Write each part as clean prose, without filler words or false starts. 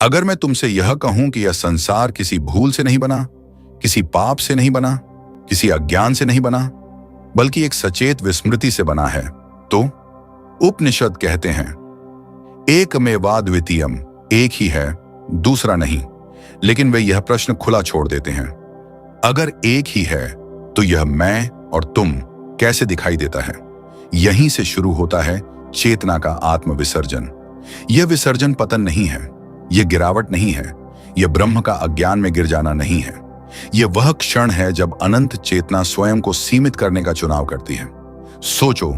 अगर मैं तुमसे यह कहूं कि यह संसार किसी भूल से नहीं बना, किसी पाप से नहीं बना, किसी अज्ञान से नहीं बना, बल्कि एक सचेत विस्मृति से बना है, तो उपनिषद कहते हैं एकमेवाद्वितीयम, एक ही है, दूसरा नहीं। लेकिन वे यह प्रश्न खुला छोड़ देते हैं, अगर एक ही है तो यह मैं और तुम कैसे दिखाई देता है? यहीं से शुरू होता है चेतना का आत्म विसर्जन। यह विसर्जन पतन नहीं है, यह गिरावट नहीं है, यह ब्रह्म का अज्ञान में गिर जाना नहीं है। यह वह क्षण है जब अनंत चेतना स्वयं को सीमित करने का चुनाव करती है। सोचो,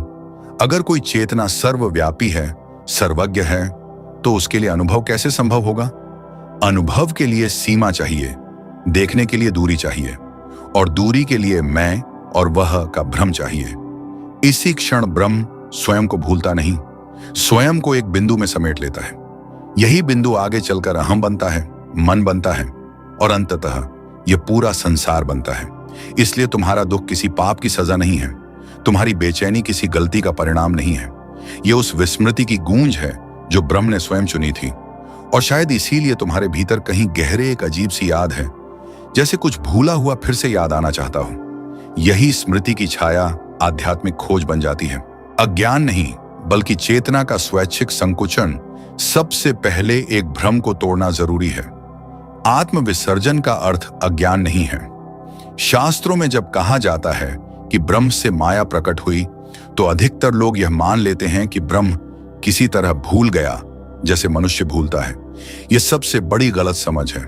अगर कोई चेतना सर्वव्यापी है, सर्वज्ञ है, तो उसके लिए अनुभव कैसे संभव होगा? अनुभव के लिए सीमा चाहिए, देखने के लिए दूरी चाहिए, और दूरी के लिए मैं और वह का भ्रम चाहिए। इसी क्षण ब्रह्म स्वयं को भूलता नहीं, स्वयं को एक बिंदु में समेट लेता है। यही बिंदु आगे चलकर अहम बनता है, मन बनता है, और अंततः यह पूरा संसार बनता है। इसलिए तुम्हारा दुख किसी पाप की सजा नहीं है, तुम्हारी बेचैनी किसी गलती का परिणाम नहीं है। यह उस विस्मृति की गूंज है जो ब्रह्म ने स्वयं चुनी थी। और शायद इसीलिए तुम्हारे भीतर कहीं गहरे एक अजीब सी याद है, जैसे कुछ भूला हुआ फिर से याद आना चाहता हो। यही स्मृति की छाया आध्यात्मिक खोज बन जाती है। अज्ञान नहीं, बल्कि चेतना का स्वैच्छिक संकुचन सबसे पहले एक भ्रम को तोड़ना जरूरी है। आत्म विसर्जन का अर्थ अज्ञान नहीं है। शास्त्रों में जब कहा जाता है कि ब्रह्म से माया प्रकट हुई, तो अधिकतर लोग यह मान लेते हैं कि ब्रह्म किसी तरह भूल गया, जैसे मनुष्य भूलता है। यह सबसे बड़ी गलत समझ है।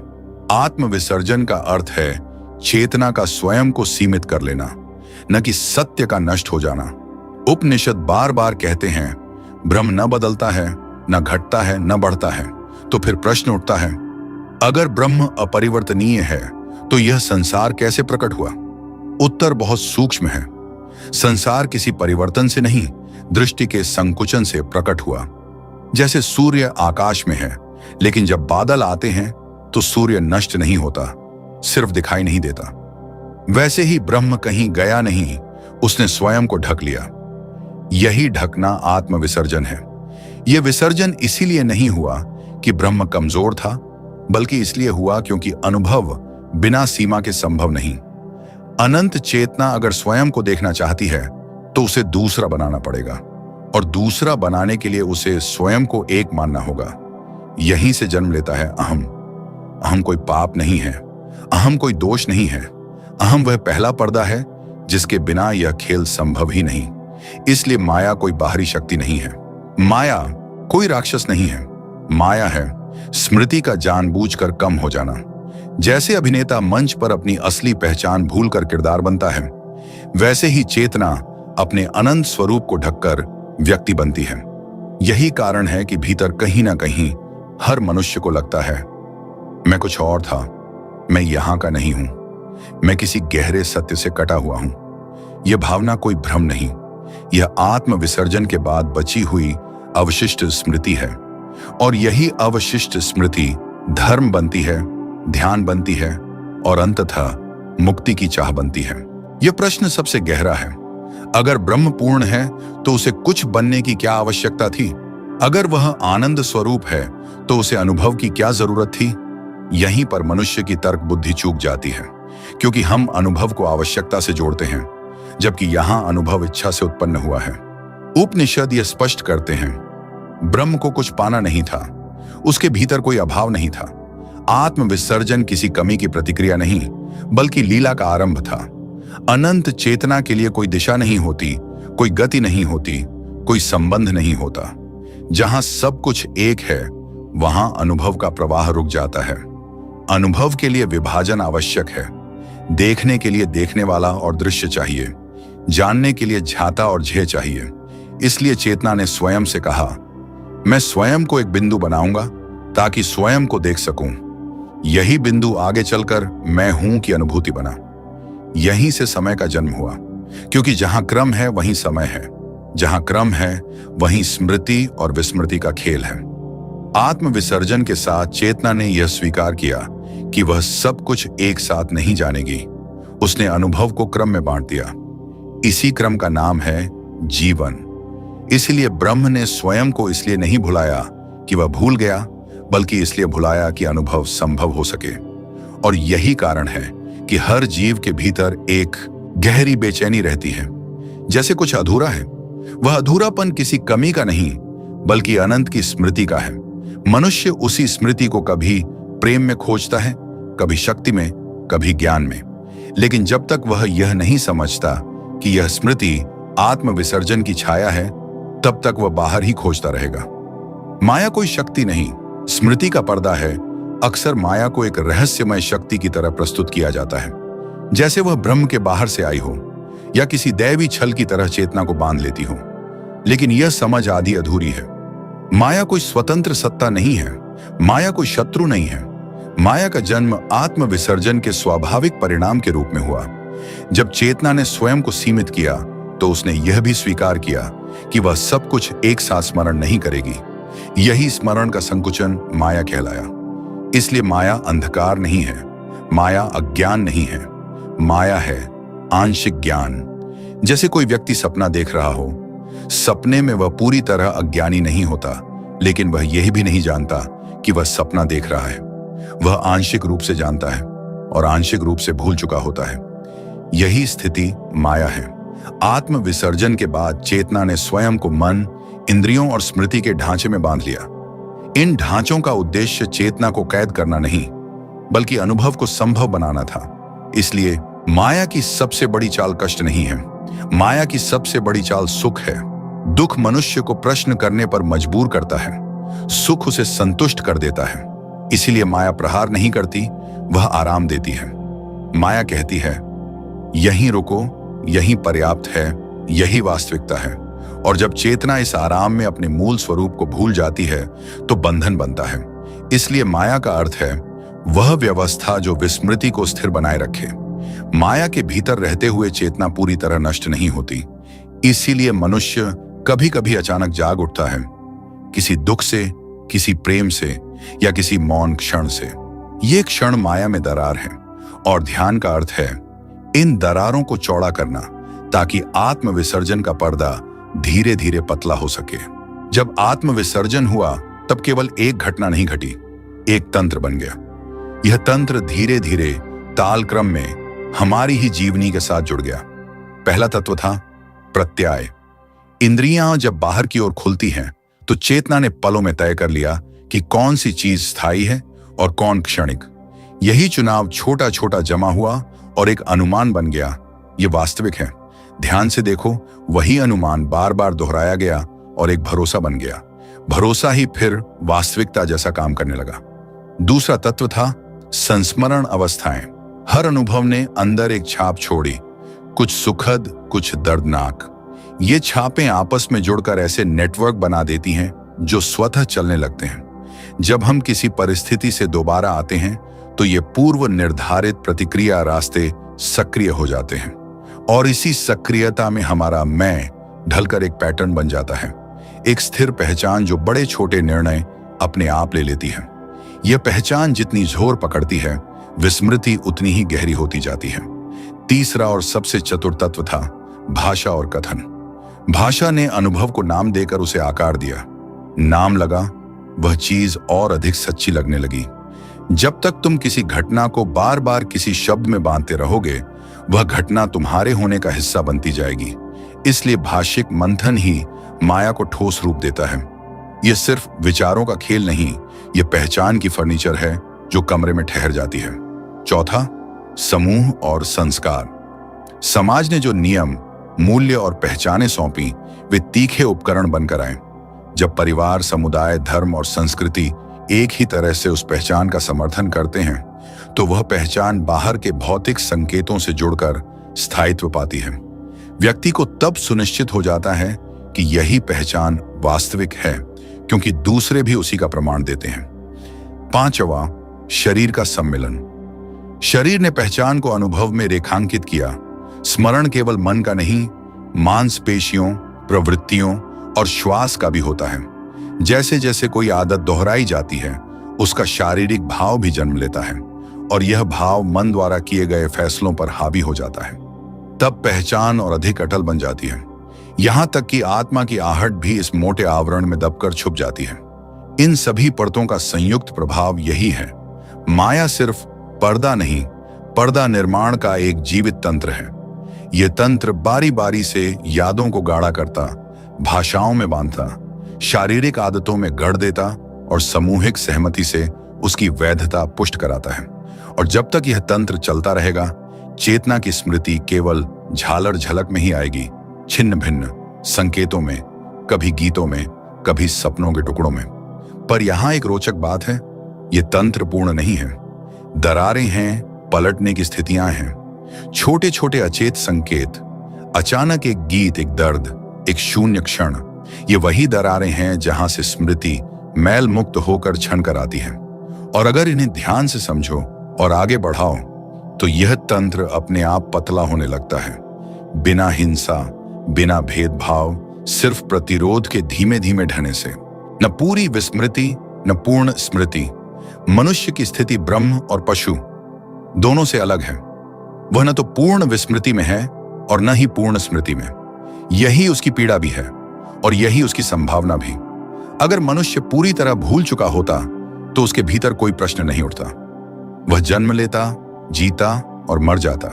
आत्म विसर्जन का अर्थ है चेतना का स्वयं को सीमित कर लेना, न कि सत्य का नष्ट हो जाना। उपनिषद बार बार कहते हैं ब्रह्म न बदलता है, न घटता है, न बढ़ता है। तो फिर प्रश्न उठता है, अगर ब्रह्म अपरिवर्तनीय है तो यह संसार कैसे प्रकट हुआ? उत्तर बहुत सूक्ष्म है। संसार किसी परिवर्तन से नहीं, दृष्टि के संकुचन से प्रकट हुआ। जैसे सूर्य आकाश में है, लेकिन जब बादल आते हैं तो सूर्य नष्ट नहीं होता, सिर्फ दिखाई नहीं देता। वैसे ही ब्रह्म कहीं गया नहीं, उसने स्वयं को ढक लिया। यही ढकना आत्म विसर्जन है। यह विसर्जन इसीलिए नहीं हुआ कि ब्रह्म कमजोर था, बल्कि इसलिए हुआ क्योंकि अनुभव बिना सीमा के संभव नहीं। अनंत चेतना अगर स्वयं को देखना चाहती है तो उसे दूसरा बनाना पड़ेगा, और दूसरा बनाने के लिए उसे स्वयं को एक मानना होगा। यहीं से जन्म लेता है अहम। अहम कोई पाप नहीं है, अहम कोई दोष नहीं है। अहम वह पहला पर्दा है जिसके बिना यह खेल संभव ही नहीं। इसलिए माया कोई बाहरी शक्ति नहीं है, माया कोई राक्षस नहीं है। माया है स्मृति का जानबूझकर कम हो जाना। जैसे अभिनेता मंच पर अपनी असली पहचान भूलकर किरदार बनता है, वैसे ही चेतना अपने अनंत स्वरूप को ढककर व्यक्ति बनती है। यही कारण है कि भीतर कहीं ना कहीं हर मनुष्य को लगता है, मैं कुछ और था, मैं यहां का नहीं हूं, मैं किसी गहरे सत्य से कटा हुआ हूं। यह भावना कोई भ्रम नहीं, यह आत्म विसर्जन के बाद बची हुई अवशिष्ट स्मृति है। और यही अवशिष्ट स्मृति धर्म बनती है, ध्यान बनती है, और अंततः मुक्ति की चाह बनती है। यह प्रश्न सबसे गहरा है। अगर ब्रह्म पूर्ण है तो उसे कुछ बनने की क्या आवश्यकता थी? अगर वह आनंद स्वरूप है तो उसे अनुभव की क्या जरूरत थी? यहीं पर मनुष्य की तर्क बुद्धि चूक जाती है, क्योंकि हम अनुभव को आवश्यकता से जोड़ते हैं, जबकि यहां अनुभव इच्छा से उत्पन्न हुआ है। उपनिषद यह स्पष्ट करते हैं, ब्रह्म को कुछ पाना नहीं था, उसके भीतर कोई अभाव नहीं था। आत्म विसर्जन किसी कमी की प्रतिक्रिया नहीं, बल्कि लीला का आरंभ था। अनंत चेतना के लिए कोई दिशा नहीं होती, कोई गति नहीं होती, कोई संबंध नहीं होता। जहां सब कुछ एक है, वहां अनुभव का प्रवाह रुक जाता है। अनुभव के लिए विभाजन आवश्यक है। देखने के लिए देखने वाला और दृश्य चाहिए, जानने के लिए झाता और झे चाहिए। इसलिए चेतना ने स्वयं से कहा, मैं स्वयं को एक बिंदु बनाऊंगा ताकि स्वयं को देख सकूं। यही बिंदु आगे चलकर मैं हूं की अनुभूति बना। यहीं से समय का जन्म हुआ, क्योंकि जहां क्रम है वहीं समय है, जहां क्रम है वहीं स्मृति और विस्मृति का खेल है। आत्म विसर्जन के साथ चेतना ने यह स्वीकार किया कि वह सब कुछ एक साथ नहीं जानेगी। उसने अनुभव को क्रम में बांट दिया। इसी क्रम का नाम है जीवन। इसलिए ब्रह्म ने स्वयं को इसलिए नहीं भुलाया कि वह भूल गया, बल्कि इसलिए भुलाया कि अनुभव संभव हो सके। और यही कारण है कि हर जीव के भीतर एक गहरी बेचैनी रहती है, जैसे कुछ अधूरा है। वह अधूरापन किसी कमी का नहीं, बल्कि अनंत की स्मृति का है। मनुष्य उसी स्मृति को कभी प्रेम में खोजता है, कभी शक्ति में, कभी ज्ञान में। लेकिन जब तक वह यह नहीं समझता कि यह स्मृति आत्मविसर्जन की छाया है, तब तक वह बाहर ही खोजता रहेगा। माया कोई शक्ति नहीं, स्मृति का पर्दा है। अक्सर माया को एक रहस्यमय शक्ति की तरह प्रस्तुत किया जाता है, जैसे वह ब्रह्म के बाहर से आई हो या किसी दैवी छल की तरह चेतना को बांध लेती हो। लेकिन यह समझ आधी अधूरी है। माया कोई स्वतंत्र सत्ता नहीं है, माया कोई शत्रु नहीं है। माया का जन्म आत्मविसर्जन के स्वाभाविक परिणाम के रूप में हुआ। जब चेतना ने स्वयं को सीमित किया, तो उसने यह भी स्वीकार किया कि वह सब कुछ एक साथ स्मरण नहीं करेगी। यही स्मरण का संकुचन माया कहलाया। इसलिए माया अंधकार नहीं है, माया अज्ञान नहीं है, माया है आंशिक ज्ञान। जैसे कोई व्यक्ति सपना देख रहा हो, सपने में वह पूरी तरह अज्ञानी नहीं होता, लेकिन वह यह भी नहीं जानता कि वह सपना देख रहा है। वह आंशिक रूप से जानता है और आंशिक रूप से भूल चुका होता है। यही स्थिति माया है। आत्म विसर्जन के बाद चेतना ने स्वयं को मन, इंद्रियों और स्मृति के ढांचे में बांध लिया। इन ढांचों का उद्देश्य चेतना को कैद करना नहीं, बल्कि अनुभव को संभव बनाना था। इसलिए माया की सबसे बड़ी चाल कष्ट नहीं है, माया की सबसे बड़ी चाल सुख है। दुख मनुष्य को प्रश्न करने पर मजबूर करता है, सुख उसे संतुष्ट कर देता है। इसीलिए माया प्रहार नहीं करती, वह आराम देती है। माया कहती है, यहीं रुको, यही पर्याप्त है, यही वास्तविकता है। और जब चेतना इस आराम में अपने मूल स्वरूप को भूल जाती है, तो बंधन बनता है। इसलिए माया का अर्थ है वह व्यवस्था जो विस्मृति को स्थिर बनाए रखे। माया के भीतर रहते हुए चेतना पूरी तरह नष्ट नहीं होती। इसीलिए मनुष्य कभी कभी अचानक जाग उठता है, किसी दुख से, किसी प्रेम से या किसी मौन क्षण से। ये क्षण माया में दरार है, और ध्यान का अर्थ है इन दरारों को चौड़ा करना, ताकि आत्मविसर्जन का पर्दा धीरे धीरे पतला हो सके। जब आत्मविसर्जन हुआ, तब केवल एक घटना नहीं घटी, एक तंत्र बन गया। यह तंत्र धीरे धीरे तालक्रम में हमारी ही जीवनी के साथ जुड़ गया। पहला तत्व था प्रत्यय। इंद्रियां जब बाहर की ओर खुलती हैं, तो चेतना ने पलों में तय कर लिया कि कौन सी चीज स्थायी है और कौन क्षणिक। यही चुनाव छोटा छोटा जमा हुआ और एक अनुमान बन गया, ये वास्तविक है। ध्यान से देखो, वही अनुमान बार बार दोहराया गया और एक भरोसा बन गया। भरोसा ही फिर वास्तविकता जैसा काम करने लगा। दूसरा तत्व था संस्मरण अवस्थाएं। हर अनुभव ने अंदर एक छाप छोड़ी, कुछ सुखद, कुछ दर्दनाक। ये छापें आपस में जुड़कर ऐसे नेटवर्क बना देती हैं जो स्वतः चलने लगते हैं। जब हम किसी परिस्थिति से दोबारा आते हैं, तो ये पूर्व निर्धारित प्रतिक्रिया रास्ते सक्रिय हो जाते हैं, और इसी सक्रियता में हमारा मैं ढलकर एक पैटर्न बन जाता है, एक स्थिर पहचान जो बड़े छोटे निर्णय अपने आप ले लेती है। यह पहचान जितनी जोर पकड़ती है, विस्मृति उतनी ही गहरी होती जाती है। तीसरा और सबसे चतुर तत्व था भाषा और कथन। भाषा ने अनुभव को नाम देकर उसे आकार दिया। नाम लगा, वह चीज और अधिक सच्ची लगने लगी। जब तक तुम किसी घटना को बार बार किसी शब्द में बांधते रहोगे, वह घटना तुम्हारे होने का हिस्सा बनती जाएगी। इसलिए भाषिक मंथन ही माया को ठोस रूप देता है। यह सिर्फ विचारों का खेल नहीं, यह पहचान की फर्नीचर है जो कमरे में ठहर जाती है। चौथा, समूह और संस्कार। समाज ने जो नियम, मूल्य और पहचानें सौंपी, वे तीखे उपकरण बनकर आए। जब परिवार, समुदाय, धर्म और संस्कृति एक ही तरह से उस पहचान का समर्थन करते हैं, तो वह पहचान बाहर के भौतिक संकेतों से जुड़कर स्थायित्व पाती है। व्यक्ति को तब सुनिश्चित हो जाता है कि यही पहचान वास्तविक है, क्योंकि दूसरे भी उसी का प्रमाण देते हैं। पांचवा, शरीर का सम्मिलन। शरीर ने पहचान को अनुभव में रेखांकित किया। स्मरण केवल मन का नहीं, मांसपेशियों, प्रवृत्तियों और श्वास का भी होता है। जैसे जैसे कोई आदत दोहराई जाती है, उसका शारीरिक भाव भी जन्म लेता है, और यह भाव मन द्वारा किए गए फैसलों पर हावी हो जाता है। तब पहचान और अधिक अटल बन जाती है। यहां तक कि आत्मा की आहट भी इस मोटे आवरण में दबकर छुप जाती है। इन सभी परतों का संयुक्त प्रभाव यही है। माया सिर्फ पर्दा नहीं, पर्दा निर्माण का एक जीवित तंत्र है। यह तंत्र बारी बारी से यादों को गाढ़ा करता, भाषाओं में बांधता, शारीरिक आदतों में गढ़ देता और सामूहिक सहमति से उसकी वैधता पुष्ट कराता है। और जब तक यह तंत्र चलता रहेगा, चेतना की स्मृति केवल झालर झलक में ही आएगी, छिन्न भिन्न संकेतों में, कभी गीतों में, कभी सपनों के टुकड़ों में। पर यहां एक रोचक बात है, यह तंत्र पूर्ण नहीं है। दरारें हैं, पलटने की स्थितियां हैं, छोटे छोटे अचेत संकेत, अचानक एक गीत, एक दर्द, एक शून्य क्षण। ये वही दरारें हैं जहां से स्मृति मैल मुक्त होकर छन कर आती है। और अगर इन्हें ध्यान से समझो और आगे बढ़ाओ तो यह तंत्र अपने आप पतला होने लगता है, बिना हिंसा, बिना भेदभाव, सिर्फ प्रतिरोध के धीमे धीमे ढहने से। न पूरी विस्मृति, न पूर्ण स्मृति। मनुष्य की स्थिति ब्रह्म और पशु दोनों से अलग है। वह न तो पूर्ण विस्मृति में है और न ही पूर्ण स्मृति में। यही उसकी पीड़ा भी है और यही उसकी संभावना भी। अगर मनुष्य पूरी तरह भूल चुका होता तो उसके भीतर कोई प्रश्न नहीं उठता। वह जन्म लेता, जीता और मर जाता,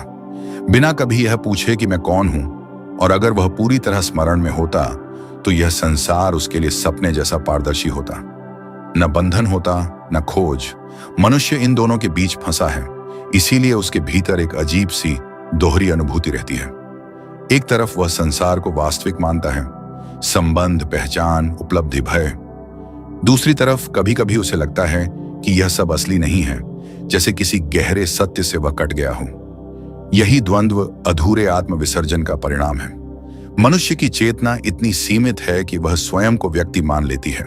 बिना कभी यह पूछे कि मैं कौन हूं। और अगर वह पूरी तरह स्मरण में होता तो यह संसार उसके लिए सपने जैसा पारदर्शी होता। न बंधन होता, न खोज। मनुष्य इन दोनों के बीच फंसा है, इसीलिए उसके भीतर एक अजीब सी दोहरी अनुभूति रहती है। एक तरफ वह संसार को वास्तविक मानता है, संबंध, पहचान, उपलब्धि, भय। दूसरी तरफ कभी कभी उसे लगता है कि यह सब असली नहीं है, जैसे किसी गहरे सत्य से वह कट गया हो। यही द्वंद्व अधूरे आत्मविसर्जन का परिणाम है। मनुष्य की चेतना इतनी सीमित है कि वह स्वयं को व्यक्ति मान लेती है,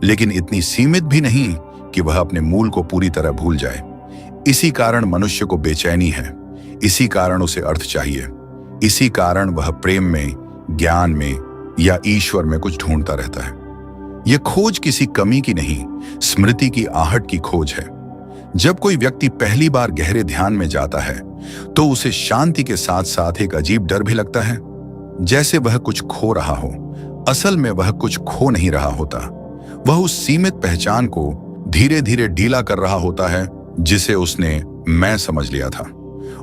लेकिन इतनी सीमित भी नहीं कि वह अपने मूल को पूरी तरह भूल जाए। इसी कारण मनुष्य को बेचैनी है, इसी कारण उसे अर्थ चाहिए, इसी कारण वह प्रेम में, ज्ञान में या ईश्वर में कुछ ढूंढता रहता है। यह खोज किसी कमी की नहीं, स्मृति की आहट की खोज है। जब कोई व्यक्ति पहली बार गहरे ध्यान में जाता है तो उसे शांति के साथ साथ एक अजीब डर भी लगता है, जैसे वह कुछ खो रहा हो। असल में वह कुछ खो नहीं रहा होता, वह उस सीमित पहचान को धीरे धीरे ढीला कर रहा होता है जिसे उसने मैं समझ लिया था।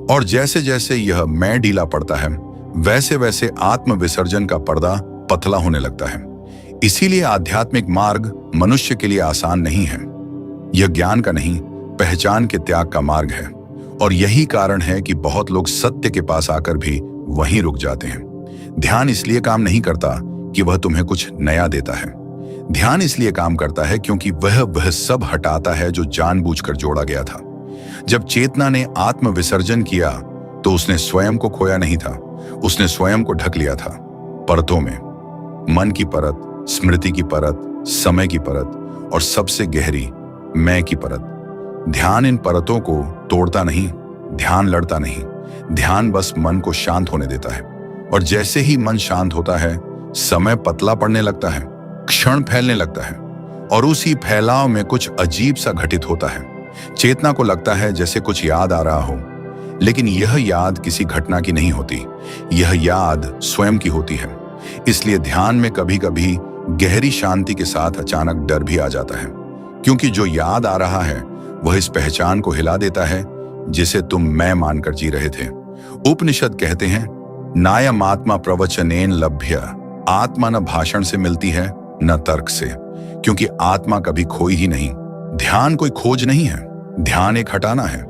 और जैसे जैसे यह मैं ढीला पड़ता है, वैसे वैसे आत्म विसर्जन का पर्दा पतला होने लगता है। इसीलिए आध्यात्मिक मार्ग मनुष्य के लिए आसान नहीं है। यह ज्ञान का नहीं, पहचान के त्याग का मार्ग है। और यही कारण है कि बहुत लोग सत्य के पास आकर भी वहीं रुक जाते हैं। ध्यान इसलिए काम नहीं करता कि वह तुम्हें कुछ नया देता है। ध्यान इसलिए काम करता है क्योंकि वह सब हटाता है जो जानबूझकर जोड़ा गया था। जब चेतना ने आत्म विसर्जन किया तो उसने स्वयं को खोया नहीं था, उसने स्वयं को ढक लिया था परतों में। मन की परत, स्मृति की परत, समय की परत और सबसे गहरी मैं की परत। ध्यान इन परतों को तोड़ता नहीं, ध्यान लड़ता नहीं। ध्यान बस मन को शांत होने देता है। और जैसे ही मन शांत होता है, समय पतला पड़ने लगता है, क्षण फैलने लगता है और उसी फैलाव में कुछ अजीब सा घटित होता है। चेतना को लगता है जैसे कुछ याद आ रहा हो, लेकिन यह याद किसी घटना की नहीं होती, यह याद स्वयं की होती है। इसलिए ध्यान में कभी कभी गहरी शांति के साथ अचानक डर भी आ जाता है, क्योंकि जो याद आ रहा है वह इस पहचान को हिला देता है जिसे तुम मैं मानकर जी रहे थे। उपनिषद कहते हैं, नायम आत्मा प्रवचनेन लभ्य। आत्मा न भाषण से मिलती है न तर्क से, क्योंकि आत्मा कभी खोई ही नहीं। ध्यान कोई खोज नहीं है, ध्यान एक हटाना है।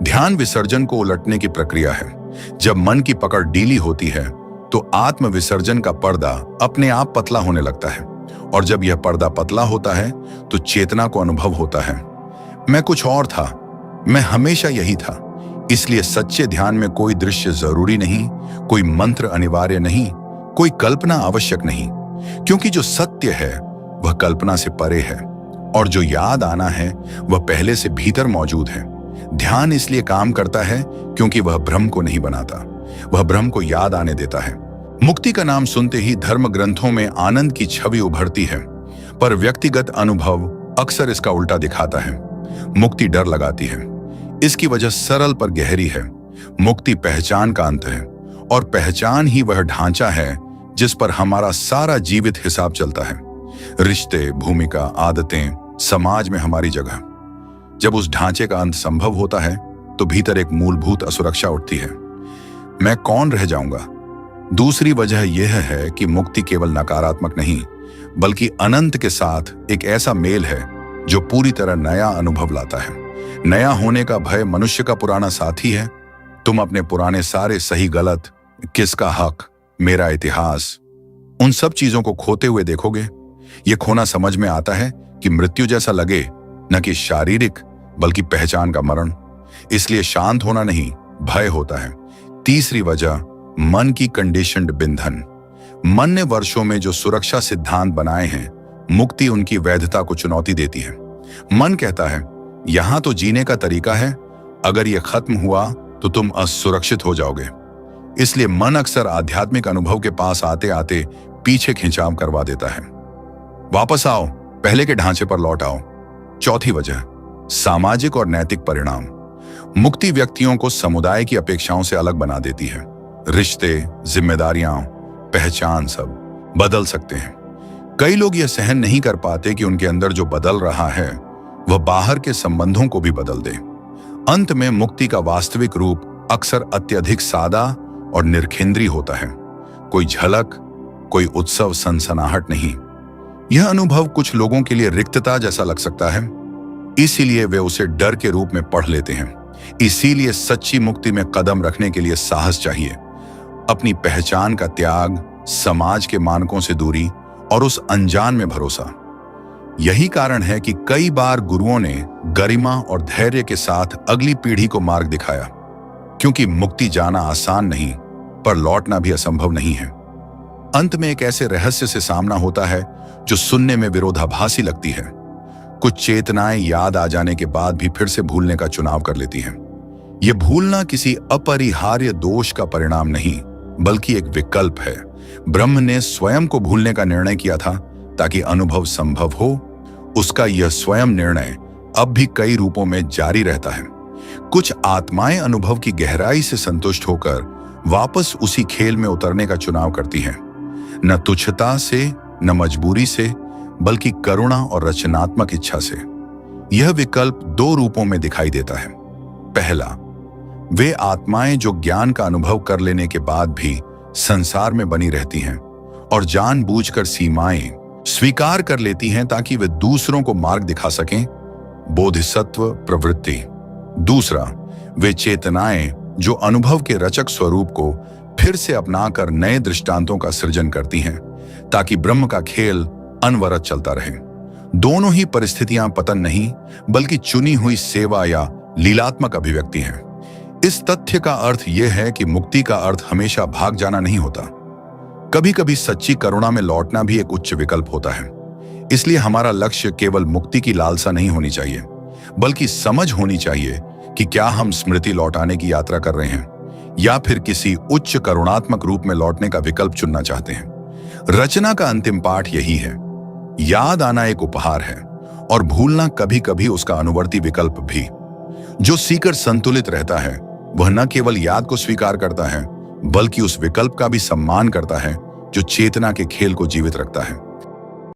ध्यान विसर्जन को उलटने की प्रक्रिया है। जब मन की पकड़ ढीली होती है तो आत्म विसर्जन का पर्दा अपने आप पतला होने लगता है। और जब यह पर्दा पतला होता है तो चेतना को अनुभव होता है, मैं कुछ और था, मैं हमेशा यही था। इसलिए सच्चे ध्यान में कोई दृश्य जरूरी नहीं, कोई मंत्र अनिवार्य नहीं, कोई कल्पना आवश्यक नहीं, क्योंकि जो सत्य है वह कल्पना से परे है और जो याद आना है वह पहले से भीतर मौजूद है। ध्यान इसलिए काम करता है क्योंकि वह भ्रम को नहीं बनाता, वह भ्रम को याद आने देता है। मुक्ति का नाम सुनते ही धर्म ग्रंथों में आनंद की छवि उभरती है, पर व्यक्तिगत अनुभव अक्सर इसका उल्टा दिखाता है। मुक्ति डर लगाती है। इसकी वजह सरल पर गहरी है। मुक्ति पहचान का अंत है और पहचान ही वह ढांचा है जिस पर हमारा सारा जीवित हिसाब चलता है। रिश्ते, भूमिका, आदतें, समाज में हमारी जगह। जब उस ढांचे का अंत संभव होता है तो भीतर एक मूलभूत असुरक्षा उठती है। मैं कौन रह जाऊंगा? दूसरी वजह यह है कि मुक्ति केवल नकारात्मक नहीं, बल्कि अनंत के साथ एक ऐसा मेल है जो पूरी तरह नया अनुभव लाता है। नया होने का भय मनुष्य का पुराना साथी है। तुम अपने पुराने सारे सही गलत, किसका हक, मेरा इतिहास, उन सब चीजों को खोते हुए देखोगे। यह खोना समझ में आता है कि मृत्यु जैसा लगे, न कि शारीरिक बल्कि पहचान का मरण। इसलिए शांत होना नहीं, भय होता है। तीसरी वजह, मन की कंडीशन्ड बंधन। मन ने वर्षों में जो सुरक्षा सिद्धांत बनाए हैं, मुक्ति उनकी वैधता को चुनौती देती है। मन कहता है यहां तो जीने का तरीका है, अगर यह खत्म हुआ तो तुम असुरक्षित हो जाओगे। इसलिए मन अक्सर आध्यात्मिक अनुभव के पास आते आते पीछे खिंचाव करवा देता है। वापस आओ, पहले के ढांचे पर लौट आओ। चौथी वजह, सामाजिक और नैतिक परिणाम। मुक्ति व्यक्तियों को समुदाय की अपेक्षाओं से अलग बना देती है। रिश्ते, जिम्मेदारियां, पहचान सब बदल सकते हैं। कई लोग यह सहन नहीं कर पाते कि उनके अंदर जो बदल रहा है वह बाहर के संबंधों को भी बदल दे। अंत में मुक्ति का वास्तविक रूप अक्सर अत्यधिक सादा और निर्खेंद्री होता है। कोई झलक, कोई उत्सव, सनसनाहट नहीं। यह अनुभव कुछ लोगों के लिए रिक्तता जैसा लग सकता है, इसीलिए वे उसे डर के रूप में पढ़ लेते हैं। इसीलिए सच्ची मुक्ति में कदम रखने के लिए साहस चाहिए, अपनी पहचान का त्याग, समाज के मानकों से दूरी और उस अनजान में भरोसा। यही कारण है कि कई बार गुरुओं ने गरिमा और धैर्य के साथ अगली पीढ़ी को मार्ग दिखाया, क्योंकि मुक्ति जाना आसान नहीं, पर लौटना भी असंभव नहीं है। अंत में एक ऐसे रहस्य से सामना होता है जो सुनने में विरोधाभासी लगती है। कुछ चेतनाएं याद आ जाने के बाद भी फिर से भूलने का चुनाव कर लेती हैं। यह भूलना किसी अपरिहार्य दोष का परिणाम नहीं, बल्कि एक विकल्प है। ब्रह्म ने स्वयं को भूलने का निर्णय किया था ताकि अनुभव संभव हो। उसका यह स्वयं निर्णय अब भी कई रूपों में जारी रहता है। कुछ आत्माएं अनुभव की गहराई से संतुष्ट होकर वापस उसी खेल में उतरने का चुनाव करती हैं, न तुच्छता से, न मजबूरी से, बल्कि करुणा और रचनात्मक इच्छा से। यह विकल्प दो रूपों में दिखाई देता है। पहला, वे आत्माएं जो ज्ञान का अनुभव कर लेने के बाद भी संसार में बनी रहती हैं और जानबूझकर सीमाएं स्वीकार कर लेती हैं ताकि वे दूसरों को मार्ग दिखा सकें, बोधिसत्व प्रवृत्ति। दूसरा, वे चेतनाएं जो अनुभव के रचक स्वरूप को फिर से अपनाकर नए दृष्टांतों का सृजन करती हैं ताकि ब्रह्म का खेल अनवरत चलता रहे। दोनों ही परिस्थितियां पतन नहीं, बल्कि चुनी हुई सेवा या लीलात्मक अभिव्यक्ति हैं। इस तथ्य का अर्थ यह है कि मुक्ति का अर्थ हमेशा भाग जाना नहीं होता। कभी कभी सच्ची करुणा में लौटना भी एक उच्च विकल्प होता है। इसलिए हमारा लक्ष्य केवल मुक्ति की लालसा नहीं होनी चाहिए, बल्कि समझ होनी चाहिए कि क्या हम स्मृति लौटाने की यात्रा कर रहे हैं या फिर किसी उच्च करुणात्मक रूप में लौटने का विकल्प चुनना चाहते हैं। रचना का अंतिम पाठ यही है। याद आना एक उपहार है और भूलना कभी कभी उसका अनुवर्ती विकल्प भी। जो सीकर संतुलित रहता है वह न केवल याद को स्वीकार करता है, बल्कि उस विकल्प का भी सम्मान करता है जो चेतना के खेल को जीवित रखता है।